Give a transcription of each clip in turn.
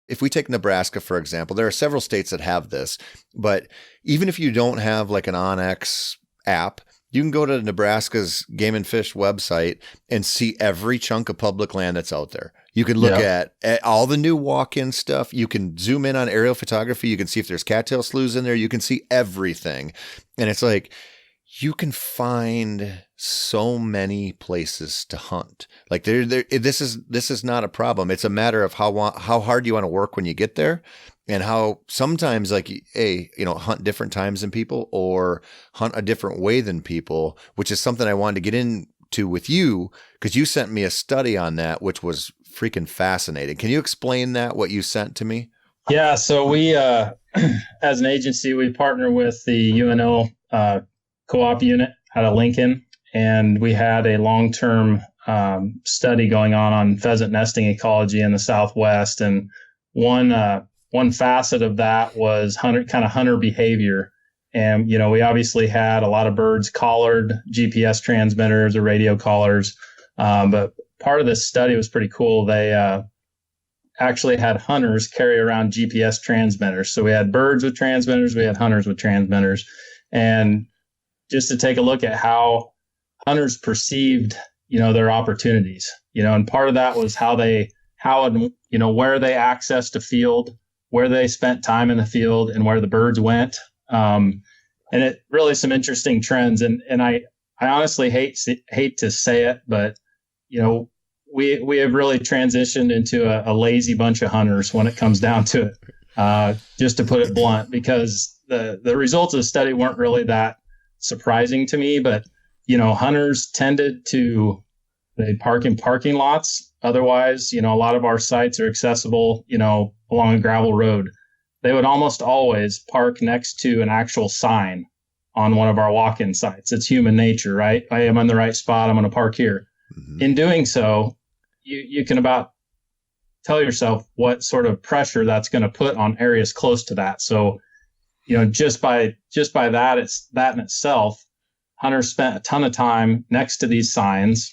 if we take Nebraska, for example, there are several states that have this, but even if you don't have like an OnX app, you can go to Nebraska's Game and Fish website and see every chunk of public land that's out there. You can look at all the new walk-in stuff. You can zoom in on aerial photography. You can see if there's cattail sloughs in there. You can see everything. And it's like, you can find so many places to hunt. Like this is not a problem. It's a matter of how hard you want to work when you get there, and how sometimes like, hunt different times than people or hunt a different way than people, which is something I wanted to get into with you because you sent me a study on that, which was freaking fascinating. Can you explain that, what you sent to me? Yeah. So we, as an agency, we partner with the UNO co-op unit out of Lincoln, and we had a long-term study going on pheasant nesting ecology in the Southwest. And one facet of that was hunter behavior. And, we obviously had a lot of birds collared, GPS transmitters or radio collars. But part of this study was pretty cool. They actually had hunters carry around GPS transmitters. So we had birds with transmitters, we had hunters with transmitters. And just to take a look at how hunters perceived, their opportunities, and part of that was where they accessed a field, where they spent time in the field, and where the birds went. And it really some interesting trends. And I honestly hate to say it, but we have really transitioned into a lazy bunch of hunters when it comes down to it. Just to put it blunt, because the results of the study weren't really that surprising to me, but hunters tended to they park in parking lots. Otherwise, a lot of our sites are accessible, along a gravel road. They would almost always park next to an actual sign on one of our walk-in sites. It's human nature, right? I am in the right spot. I'm going to park here. Mm-hmm. In doing so, you can about tell yourself what sort of pressure that's going to put on areas close to that. So, just by that, it's that in itself, hunters spent a ton of time next to these signs,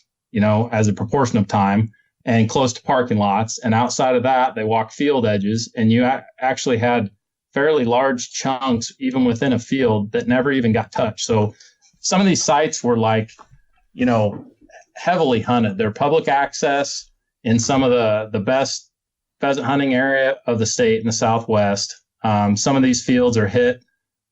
as a proportion of time, and close to parking lots. And outside of that, they walk field edges, and you actually had fairly large chunks, even within a field, that never even got touched. So some of these sites were like, heavily hunted. They're public access in some of the best pheasant hunting area of the state in the Southwest. Some of these fields are hit,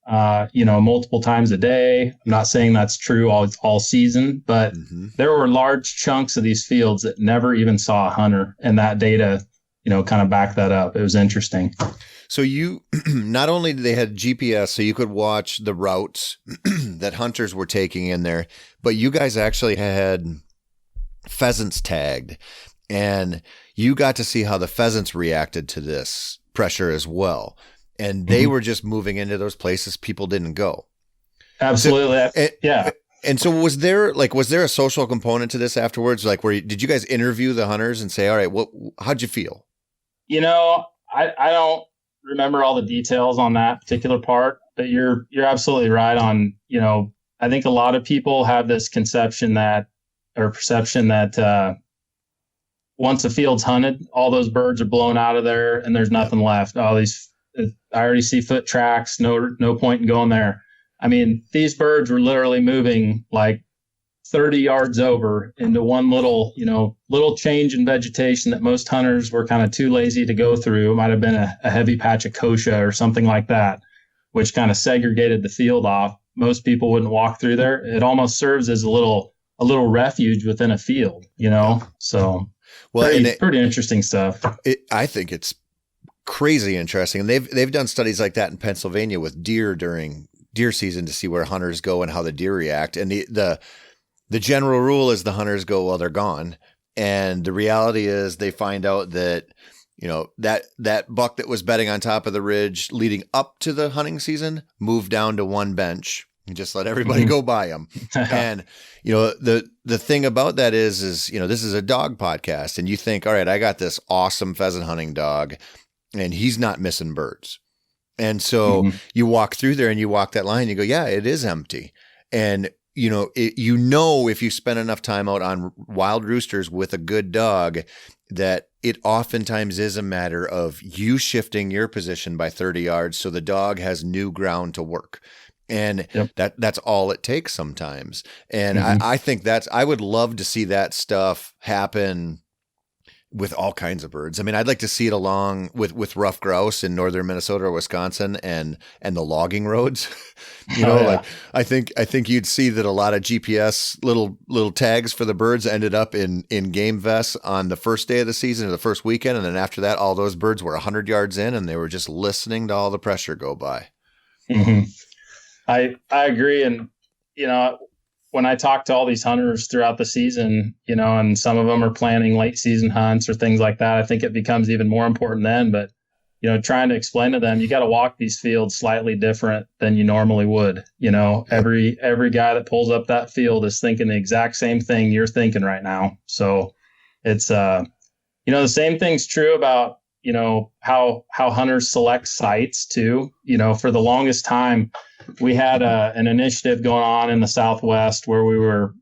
multiple times a day. I'm not saying that's true all season, but there were large chunks of these fields that never even saw a hunter, and that data, kind of backed that up. It was interesting. So you, not only did they had GPS, so you could watch the routes that hunters were taking in there, but you guys actually had pheasants tagged, and you got to see how the pheasants reacted to this pressure as well. And they were just moving into those places people didn't go. Absolutely. Yeah. And so was there a social component to this afterwards? Like, did you guys interview the hunters and say, all right, how'd you feel? I don't remember all the details on that particular part, but you're absolutely right on, I think a lot of people have this perception that once a field's hunted, all those birds are blown out of there and there's nothing left. I already see foot tracks. No point in going there. I mean, these birds were literally moving like 30 yards over into one little change in vegetation that most hunters were kind of too lazy to go through. It might have been a heavy patch of kochia or something like that, which kind of segregated the field off. Most people wouldn't walk through there. It almost serves as a little refuge within a field, So, pretty interesting stuff. I think it's crazy interesting. And they've done studies like that in Pennsylvania with deer during deer season to see where hunters go and how the deer react. And the general rule is the hunters go while they're gone. And the reality is they find out that, that buck that was bedding on top of the ridge leading up to the hunting season moved down to one bench and just let everybody go by him. And, the thing about that is, this is a dog podcast, and you think, all right, I got this awesome pheasant hunting dog and he's not missing birds. And so you walk through there and you walk that line, and you go, yeah, it is empty. And if you spend enough time out on wild roosters with a good dog, that it oftentimes is a matter of you shifting your position by 30 yards so the dog has new ground to work. And that's all it takes sometimes. And I think I would love to see that stuff happen with all kinds of birds. I mean, I'd like to see it along with rough grouse in northern Minnesota or Wisconsin and the logging roads. Like I think you'd see that a lot of GPS little tags for the birds ended up in game vests on the first day of the season or the first weekend. And then after that, all those birds were 100 yards in and they were just listening to all the pressure go by. Mm-hmm. I agree. And, when I talk to all these hunters throughout the season, and some of them are planning late season hunts or things like that, I think it becomes even more important then. But, trying to explain to them, you got to walk these fields slightly different than you normally would. Every guy that pulls up that field is thinking the exact same thing you're thinking right now. So it's, the same thing's true about, how hunters select sites too. For the longest time, we had an initiative going on in the Southwest where we were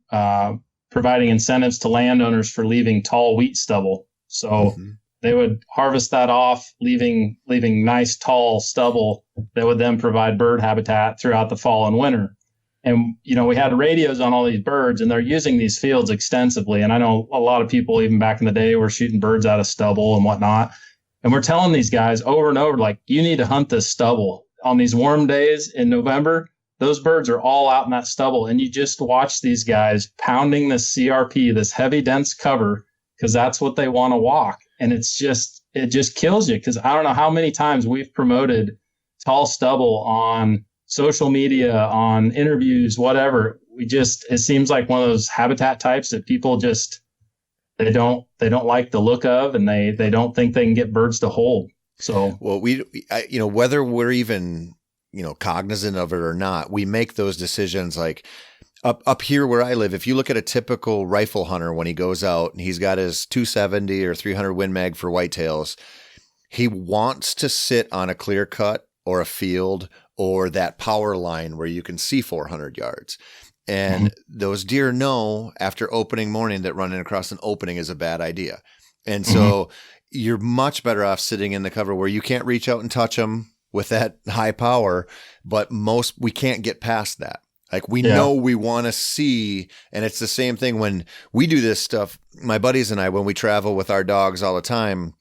providing incentives to landowners for leaving tall wheat stubble. So they would harvest that off, leaving nice tall stubble that would then provide bird habitat throughout the fall and winter. And, we had radios on all these birds and they're using these fields extensively. And I know a lot of people, even back in the day, were shooting birds out of stubble and whatnot. And we're telling these guys over and over, like, you need to hunt this stubble. On these warm days in November, those birds are all out in that stubble. And you just watch these guys pounding this CRP, this heavy, dense cover, because that's what they want to walk. And it just kills you. Because I don't know how many times we've promoted tall stubble on social media, on interviews, whatever. It seems like one of those habitat types that people just, they don't like the look of, and they don't think they can get birds to hold. So, well, whether we're even, cognizant of it or not, we make those decisions. Like up here where I live, if you look at a typical rifle hunter, when he goes out and he's got his 270 or 300 Win Mag for whitetails, he wants to sit on a clear cut or a field or that power line where you can see 400 yards. And those deer know after opening morning that running across an opening is a bad idea. And so you're much better off sitting in the cover where you can't reach out and touch them with that high power, but we can't get past that. Like we know we want to see, and it's the same thing when we do this stuff. My buddies and I, when we travel with our dogs all the time,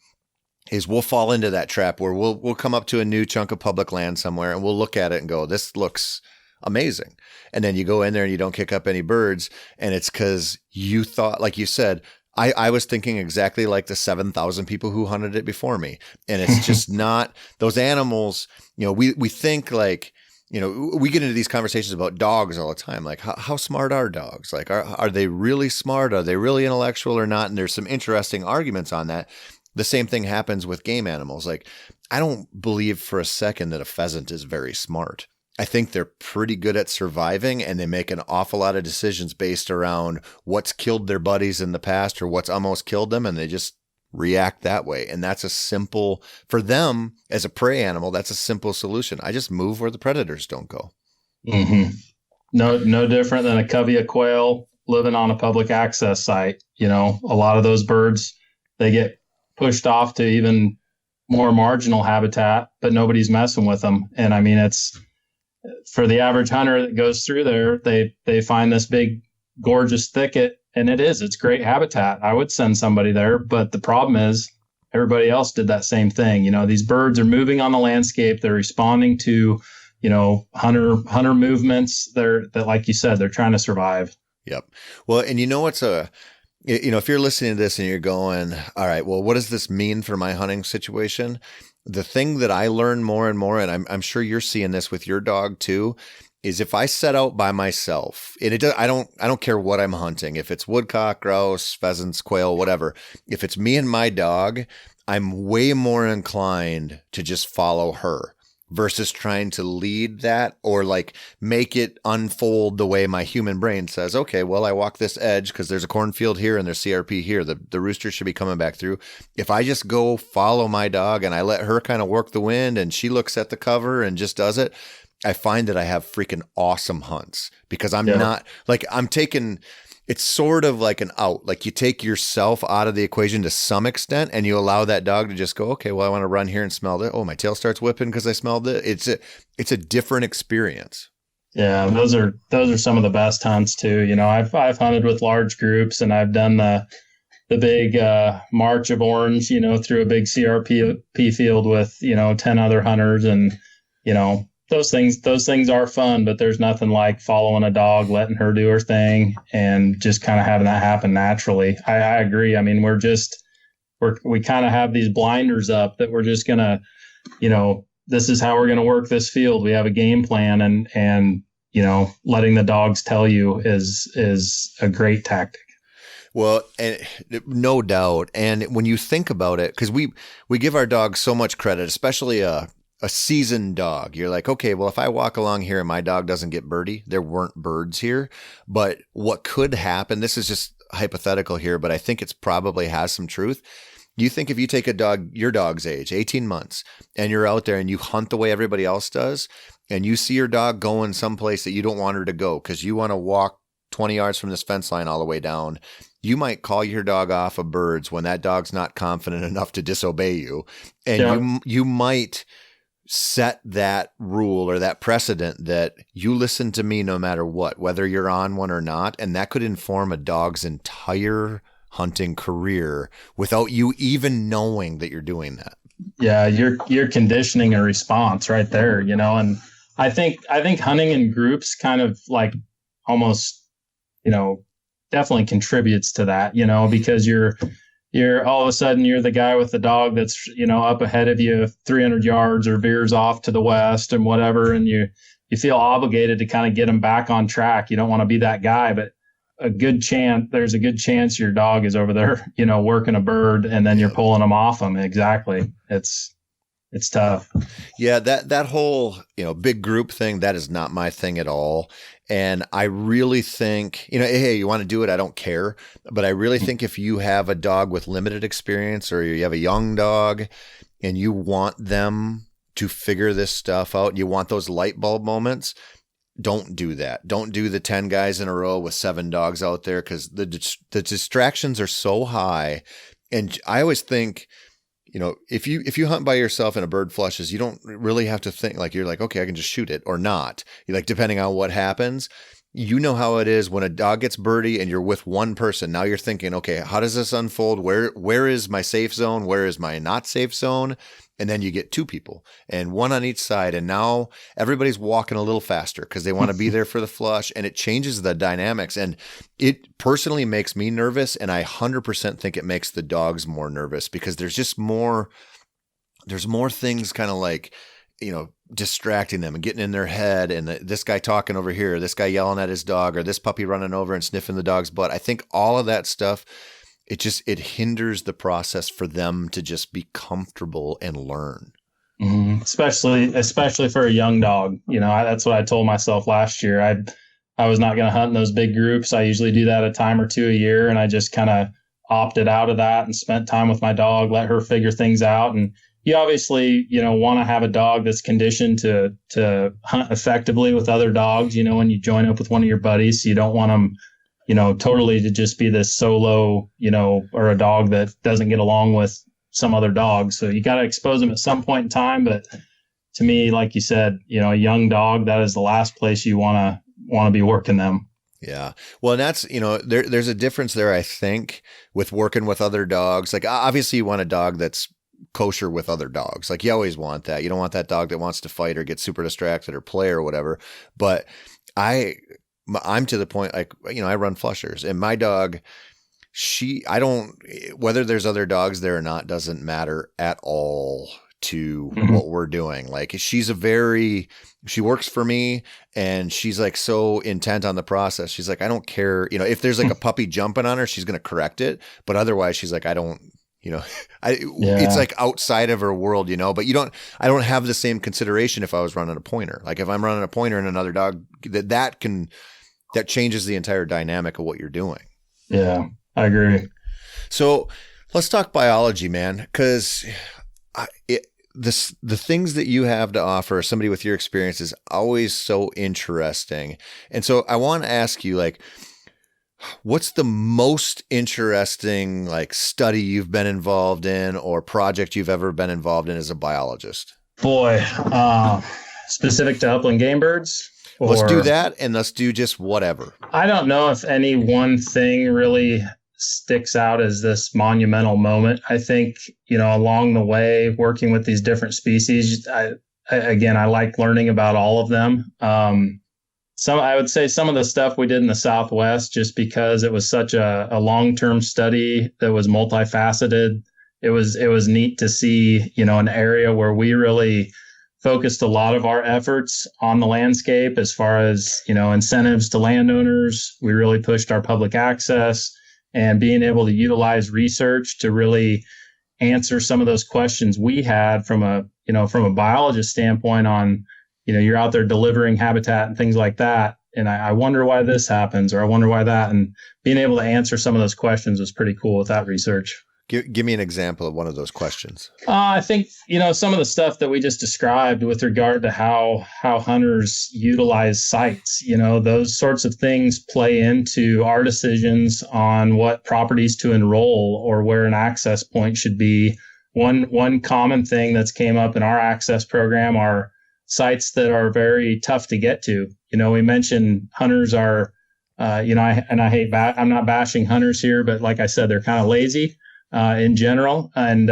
is we'll fall into that trap where we'll come up to a new chunk of public land somewhere and we'll look at it and go, this looks amazing. And then you go in there and you don't kick up any birds. And it's because you thought, like you said, I was thinking exactly like the 7,000 people who hunted it before me. And it's just not those animals, we think like, we get into these conversations about dogs all the time. Like how smart are dogs? Like, are they really smart? Are they really intellectual or not? And there's some interesting arguments on that. The same thing happens with game animals. Like, I don't believe for a second that a pheasant is very smart. I think they're pretty good at surviving, and they make an awful lot of decisions based around what's killed their buddies in the past or what's almost killed them. And they just react that way. And that's for them as a prey animal, that's a simple solution. I just move where the predators don't go. Mm-hmm. No different than a covey of quail living on a public access site. A lot of those birds, they get pushed off to even more marginal habitat, but nobody's messing with them. And I mean, it's, for the average hunter that goes through there, they find this big, gorgeous thicket, and it's great habitat. I would send somebody there, but the problem is everybody else did that same thing. These birds are moving on the landscape. They're responding to, hunter movements. That, like you said, they're trying to survive. Yep. Well, and if you're listening to this and you're going, all right, well, what does this mean for my hunting situation? The thing that I learn more and more, and I'm sure you're seeing this with your dog too, is if I set out by myself, and I don't care what I'm hunting, if it's woodcock, grouse, pheasants, quail, whatever, if it's me and my dog, I'm way more inclined to just follow her versus trying to lead that or like make it unfold the way my human brain says, okay, well, I walk this edge because there's a cornfield here and there's CRP here. The rooster should be coming back through. If I just go follow my dog and I let her kind of work the wind and she looks at the cover and just does it, I find that I have freaking awesome hunts because I'm Yeah. not like it's sort of like an out. Like you take yourself out of the equation to some extent and you allow that dog to just go, okay, well, I want to run here and smell it. Oh, my tail starts whipping because I smelled it. It's a different experience. Yeah, those are some of the best hunts too. You know, I've hunted with large groups, and I've done the big March of Orange, you know, through a big CRP field with, you know, 10 other hunters, and you know, those things are fun, but there's nothing like following a dog, letting her do her thing, and just kind of having that happen naturally. I agree. I mean, we kind of have these blinders up that we're just gonna, you know, this is how we're going to work this field. We have a game plan, and you know, letting the dogs tell you is a great tactic. Well, and no doubt. And when you think about it, because we give our dogs so much credit, especially a seasoned dog. You're like, okay, well, if I walk along here and my dog doesn't get birdie, there weren't birds here. But what could happen, this is just hypothetical here, but I think it's probably has some truth. You think if you take a dog, your dog's age, 18 months, and you're out there and you hunt the way everybody else does, and you see your dog going someplace that you don't want her to go because you want to walk 20 yards from this fence line all the way down, you might call your dog off of birds when that dog's not confident enough to disobey you. And you might set that rule or that precedent that you listen to me no matter what, whether you're on one or not. And that could inform a dog's entire hunting career without you even knowing that you're doing that. Yeah, you're conditioning a response right there, you know. And I think hunting in groups kind of like almost, you know, definitely contributes to that, you know, because you're all of a sudden you're the guy with the dog that's, you know, up ahead of you 300 yards or veers off to the west and whatever, and you feel obligated to kind of get him back on track. You don't want to be that guy, but there's a good chance your dog is over there, you know, working a bird, and then you're pulling them off them. Exactly. It's tough. Yeah. That whole, you know, big group thing, that is not my thing at all. And I really think, you know, hey, you want to do it? I don't care. But I really think if you have a dog with limited experience or you have a young dog and you want them to figure this stuff out, you want those light bulb moments, don't do that. Don't do the 10 guys in a row with 7 dogs out there because the distractions are so high. And I always think, you know, if you hunt by yourself and a bird flushes, you don't really have to think like, you're like, okay, I can just shoot it or not. You're like, depending on what happens, you know how it is when a dog gets birdie and you're with one person. Now you're thinking, okay, how does this unfold? Where is my safe zone? Where is my not safe zone? And then you get 2 people and one on each side. And now everybody's walking a little faster because they want to be there for the flush, and it changes the dynamics. And it personally makes me nervous. And I 100% think it makes the dogs more nervous because there's more things kind of like, you know, distracting them and getting in their head, and this guy talking over here, this guy yelling at his dog, or this puppy running over and sniffing the dog's butt. I think all of that stuff, it hinders the process for them to just be comfortable and learn. Mm-hmm. Especially for a young dog. You know, that's what I told myself last year. I was not going to hunt in those big groups. I usually do that a time or 2 a year, and I just kind of opted out of that and spent time with my dog, let her figure things out. And you obviously, you know, want to have a dog that's conditioned to hunt effectively with other dogs. You know, when you join up with one of your buddies, you don't want them, you know, totally to just be this solo, you know, or a dog that doesn't get along with some other dog. So you got to expose them at some point in time. But to me, like you said, you know, a young dog, that is the last place you want to be working them. Yeah. Well, and that's, you know, there's a difference there, I think, with working with other dogs. Like, obviously you want a dog that's kosher with other dogs. Like, you always want that. You don't want that dog that wants to fight or get super distracted or play or whatever. But I'm to the point, like, you know, I run flushers, and my dog, whether there's other dogs there or not, doesn't matter at all to what we're doing. Like, she works for me, and she's like so intent on the process. She's like, I don't care. You know, if there's like a puppy jumping on her, she's going to correct it. But otherwise she's like, I don't, you know, it's like outside of her world, you know, but I don't have the same consideration if I was running a pointer. Like, if I'm running a pointer and another dog, that changes the entire dynamic of what you're doing. Yeah, I agree. So let's talk biology, man, because the things that you have to offer somebody with your experience is always so interesting. And so I want to ask you, like, what's the most interesting like study you've been involved in or project you've ever been involved in as a biologist? Boy, specific to upland game birds? Let's do that, and let's do just whatever. I don't know if any one thing really sticks out as this monumental moment. I think, along the way, working with these different species, I like learning about all of them. I would say some of the stuff we did in the Southwest, just because it was such a long-term study that was multifaceted. It was neat to see, an area where we really focused a lot of our efforts on the landscape as far as, incentives to landowners. We really pushed our public access and being able to utilize research to really answer some of those questions we had from a biologist standpoint on, you're out there delivering habitat and things like that. And I wonder why this happens, or I wonder why that. And being able to answer some of those questions was pretty cool with that research. Give me an example of one of those questions. I think, some of the stuff that we just described with regard to how hunters utilize sites, those sorts of things play into our decisions on what properties to enroll or where an access point should be. One common thing that's came up in our access program are sites that are very tough to get to. We mentioned hunters are, I'm not bashing hunters here, but like I said, they're kind of lazy. In general. And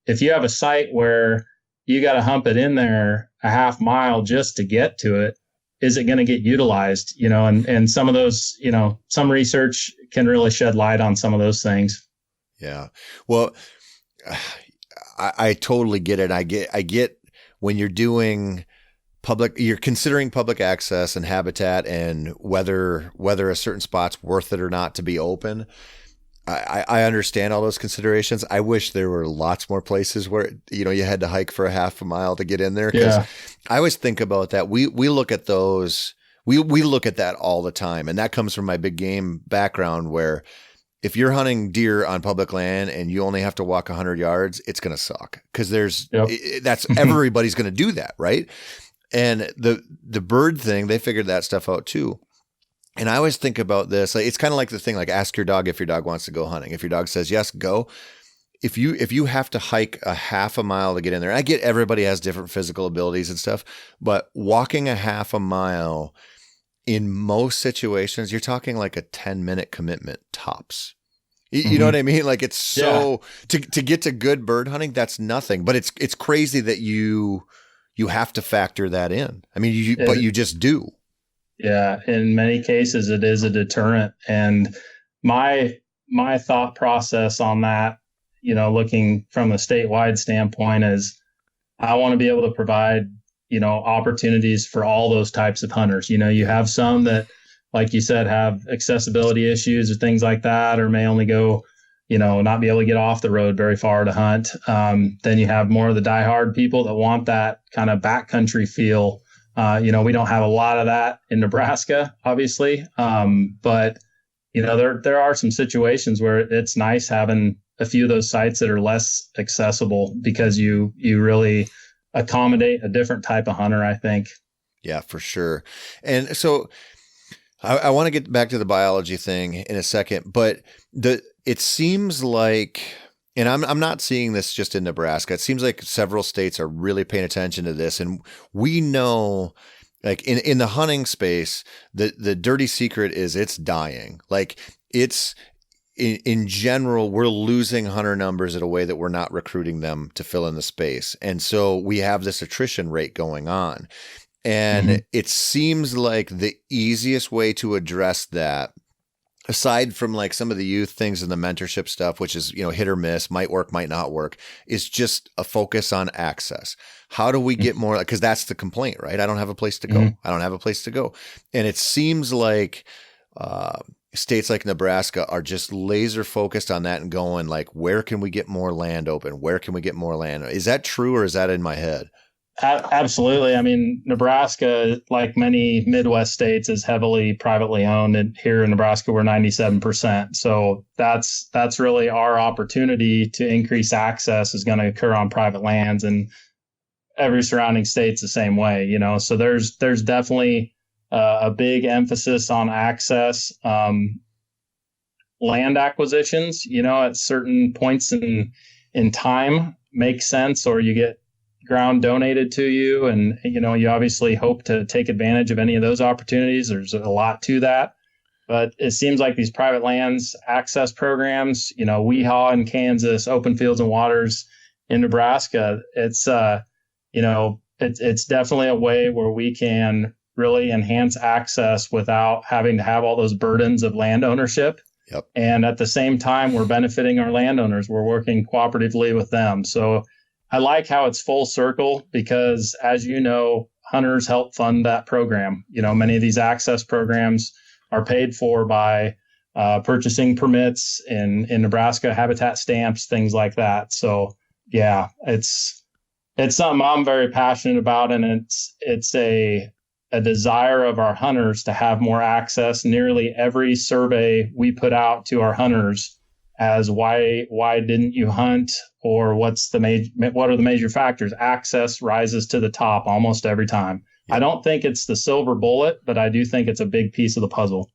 if you have a site where you got to hump it in there a half mile just to get to it, is it going to get utilized? And some of those, some research can really shed light on some of those things. Yeah. Well, I totally get it. I get when you're doing you're considering public access and habitat and whether a certain spot's worth it or not to be open. I understand all those considerations. I wish there were lots more places where, you had to hike for a half a mile to get in there. Because I always think about that. We look at those, we look at that all the time. And that comes from my big game background, where if you're hunting deer on public land and you only have to walk 100 yards, it's going to suck. Because that's everybody's going to do that. Right. And the bird thing, they figured that stuff out too. And I always think about this. It's kind of like the thing, like ask your dog if your dog wants to go hunting. If your dog says yes, go. If you have to hike a half a mile to get in there, I get everybody has different physical abilities and stuff, but walking a half a mile in most situations, you're talking like a 10-minute commitment tops. You know what I mean? Like it's so to get to good bird hunting, that's nothing. But it's crazy that you have to factor that in. I mean, but you just do. Yeah, in many cases, it is a deterrent. And my thought process on that, looking from a statewide standpoint, is I want to be able to provide, opportunities for all those types of hunters. You have some that, like you said, have accessibility issues or things like that, or may only go, not be able to get off the road very far to hunt. Then you have more of the diehard people that want that kind of backcountry feel. We don't have a lot of that in Nebraska, obviously. But, there are some situations where it's nice having a few of those sites that are less accessible because you really accommodate a different type of hunter, I think. Yeah, for sure. And so I want to get back to the biology thing in a second, but it seems like, and I'm not seeing this just in Nebraska. It seems like several states are really paying attention to this. And we know, like in the hunting space, the dirty secret is it's dying. Like it's in general, we're losing hunter numbers in a way that we're not recruiting them to fill in the space. And so we have this attrition rate going on. And it seems like the easiest way to address that, aside from like some of the youth things and the mentorship stuff, which is, hit or miss, might work, might not work, is just a focus on access. How do we get more? Because that's the complaint, right? I don't have a place to go. I don't have a place to go. And it seems like states like Nebraska are just laser focused on that and going like, where can we get more land open? Where can we get more land? Is that true, or is that in my head? Absolutely. I mean, Nebraska, like many Midwest states, is heavily privately owned. And here in Nebraska, we're 97%. So that's really our opportunity to increase access is going to occur on private lands. And every surrounding state's the same way, you know. So there's definitely a big emphasis on access, land acquisitions, you know, at certain points in time make sense, or you get ground donated to you, and you know, you obviously hope to take advantage of any of those opportunities. There's a lot to that. But it seems like these private lands access programs, you know, WEHA in Kansas, Open Fields and Waters in Nebraska, it's definitely a way where we can really enhance access without having to have all those burdens of land ownership. Yep. And at the same time, we're benefiting our landowners. We're working cooperatively with them. So I like how it's full circle because, as you know, hunters help fund that program. You know, many of these access programs are paid for by purchasing permits in Nebraska, habitat stamps, things like that. So yeah, it's something I'm very passionate about, and it's a desire of our hunters to have more access. Nearly every survey we put out to our hunters as why didn't you hunt, or what are the major factors? Access rises to the top almost every time. I don't think it's the silver bullet, but I do think it's a big piece of the puzzle.